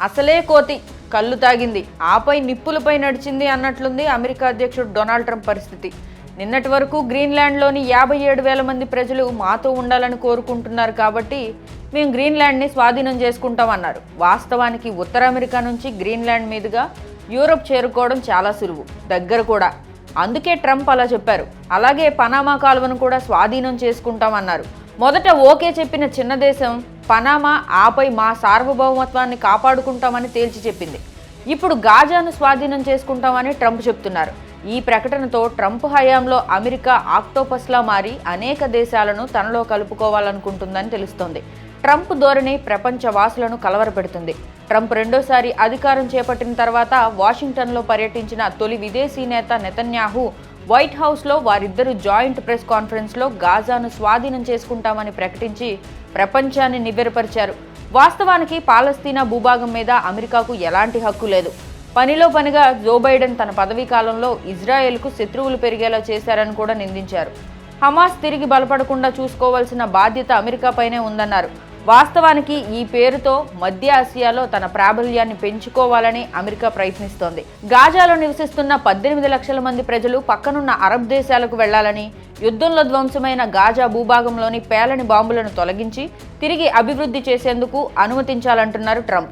అసలే కోతి కళ్ళు తాగింది, ఆపై నిప్పులపై నడిచింది అన్నట్లుంది అమెరికా అధ్యక్షుడు డొనాల్డ్ ట్రంప్ పరిస్థితి. నిన్నటి వరకు గ్రీన్లాండ్లోని 57,000 మంది ప్రజలు మాతో ఉండాలని కోరుకుంటున్నారు కాబట్టి మేము గ్రీన్లాండ్ని స్వాధీనం చేసుకుంటామన్నారు. వాస్తవానికి ఉత్తర అమెరికా నుంచి గ్రీన్లాండ్ మీదుగా యూరప్ చేరుకోవడం చాలా సులువు, దగ్గర కూడా. అందుకే ట్రంప్ అలా చెప్పారు. అలాగే పనామా కాలువను కూడా స్వాధీనం చేసుకుంటామన్నారు. మొదట ఓకే చెప్పిన చిన్న దేశం పనామా ఆపై మా సార్వభౌమత్వాన్ని కాపాడుకుంటామని తేల్చి చెప్పింది. ఇప్పుడు గాజాను స్వాధీనం చేసుకుంటామని ట్రంప్ చెప్తున్నారు. ఈ ప్రకటనతో ట్రంప్ హయాంలో అమెరికా ఆక్టోపస్లా మారి అనేక దేశాలను తనలో కలుపుకోవాలనుకుంటుందని తెలుస్తోంది. ట్రంప్ ధోరణి ప్రపంచ వాసులను కలవరపెడుతుంది. ట్రంప్ రెండోసారి అధికారం చేపట్టిన తర్వాత వాషింగ్టన్లో పర్యటించిన తొలి విదేశీ నేత నెతన్యాహు వైట్ హౌస్లో వారిద్దరూ జాయింట్ ప్రెస్ కాన్ఫరెన్స్లో గాజాను స్వాధీనం చేసుకుంటామని ప్రకటించి ప్రపంచాన్ని నివ్వెరపరిచారు. వాస్తవానికి పాలస్తీనా భూభాగం మీద అమెరికాకు ఎలాంటి హక్కు లేదు. పనిలో పనిగా జో బైడెన్ తన పదవీ కాలంలో ఇజ్రాయెల్కు శత్రువులు పెరిగేలా చేశారని కూడా నిందించారు. హమాస్ తిరిగి బలపడకుండా చూసుకోవాల్సిన బాధ్యత అమెరికాపైనే ఉందన్నారు. వాస్తవానికి ఈ పేరుతో మధ్య ఆసియాలో తన ప్రాబల్యాన్ని పెంచుకోవాలని అమెరికా ప్రయత్నిస్తోంది. గాజాలో నివసిస్తున్న 18 లక్షల మంది ప్రజలు పక్కనున్న అరబ్ దేశాలకు వెళ్లాలని, యుద్ధంలో ధ్వంసమైన గాజా భూభాగంలోని పేలని బాంబులను తొలగించి తిరిగి అభివృద్ధి చేసేందుకు అనుమతించాలంటున్నారు ట్రంప్.